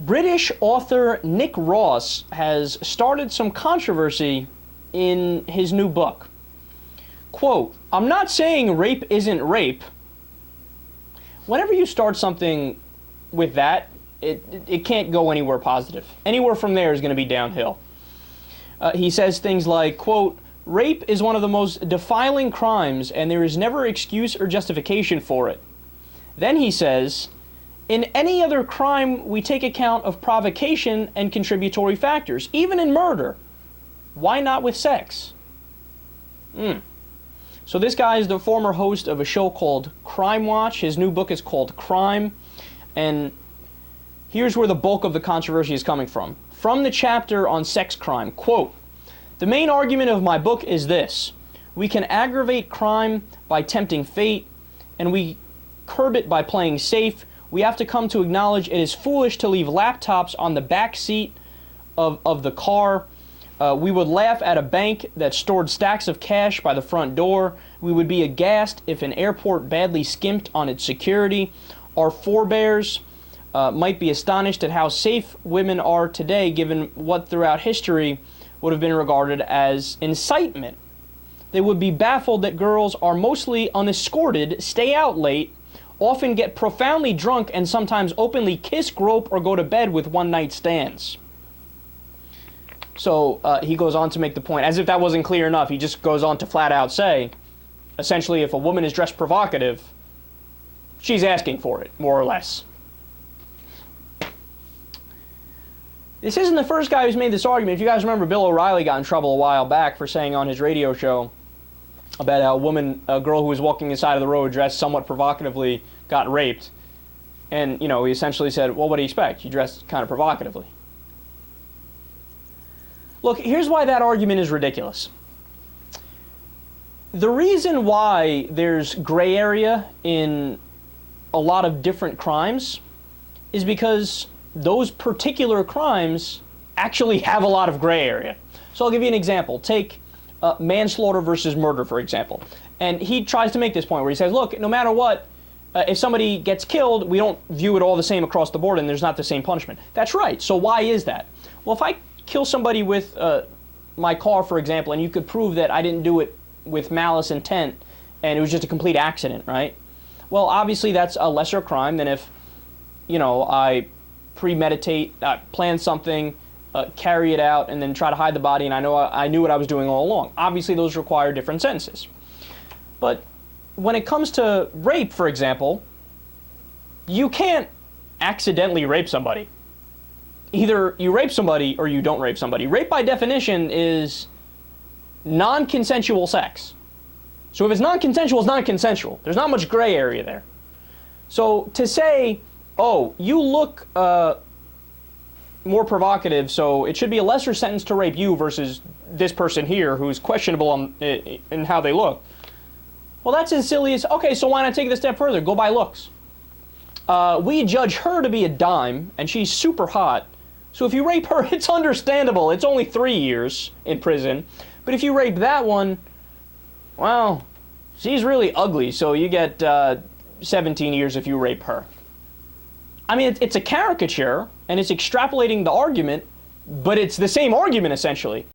British author Nick Ross has started some controversy in his new book. Quote, "I'm not saying rape isn't rape." Whenever you start something with that, it can't go anywhere positive. Anywhere from there is going to be downhill. He says things like, quote, "Rape is one of the most defiling crimes and there is never excuse or justification for it." Then he says, "In any other crime, we take account of provocation and contributory factors, even in murder. Why not with sex?" So this guy is the former host of a show called Crime Watch. His new book is called Crime. And here's where the bulk of the controversy is coming from. From the chapter on sex crime, quote, "The main argument of my book is this. We can aggravate crime by tempting fate, and we curb it by playing safe. We have to come to acknowledge it is foolish to leave laptops on the back seat of the car. We would laugh at a bank that stored stacks of cash by the front door. We would be aghast if an airport badly skimped on its security. Our forebears might be astonished at how safe women are today, given what throughout history would have been regarded as incitement. They would be baffled that girls are mostly unescorted, stay out late, often get profoundly drunk, and sometimes openly kiss, grope, or go to bed with one-night stands." So he goes on to make the point, as if that wasn't clear enough, he just goes on to flat out say, essentially, if a woman is dressed provocative, she's asking for it, more or less. This isn't the first guy who's made this argument. If you guys remember, Bill O'Reilly got in trouble a while back for saying on his radio show about how a girl who was walking the side of the road dressed somewhat provocatively got raped. And, he essentially said, well, what do you expect? You dressed kind of provocatively. Look, here's why that argument is ridiculous. The reason why there's gray area in a lot of different crimes is because those particular crimes actually have a lot of gray area. So I'll give you an example. Take manslaughter versus murder, for example. And he tries to make this point where he says, look, no matter what, if somebody gets killed, we don't view it all the same across the board and there's not the same punishment. That's right. So why is that? Well, if I kill somebody with my car, for example, and you could prove that I didn't do it with malice intent and it was just a complete accident, right? Well, obviously that's a lesser crime than if, I premeditate, plan something, carry it out, and then try to hide the body, and I knew what I was doing all along. Obviously, those require different sentences. But when it comes to rape, for example, you can't accidentally rape somebody. Either you rape somebody or you don't rape somebody. Rape, by definition, is non-consensual sex. So if it's non-consensual, it's non-consensual. There's not much gray area there. So to say, oh, you look more provocative, so it should be a lesser sentence to rape you versus this person here who's questionable in how they look. Well, that's as silly as, okay, so why not take it a step further? Go by looks. We judge her to be a dime, and she's super hot. So if you rape her, it's understandable. It's only 3 years in prison. But if you rape that one, well, she's really ugly, so you get 17 years if you rape her. I mean, it's a caricature, and it's extrapolating the argument, but it's the same argument, essentially.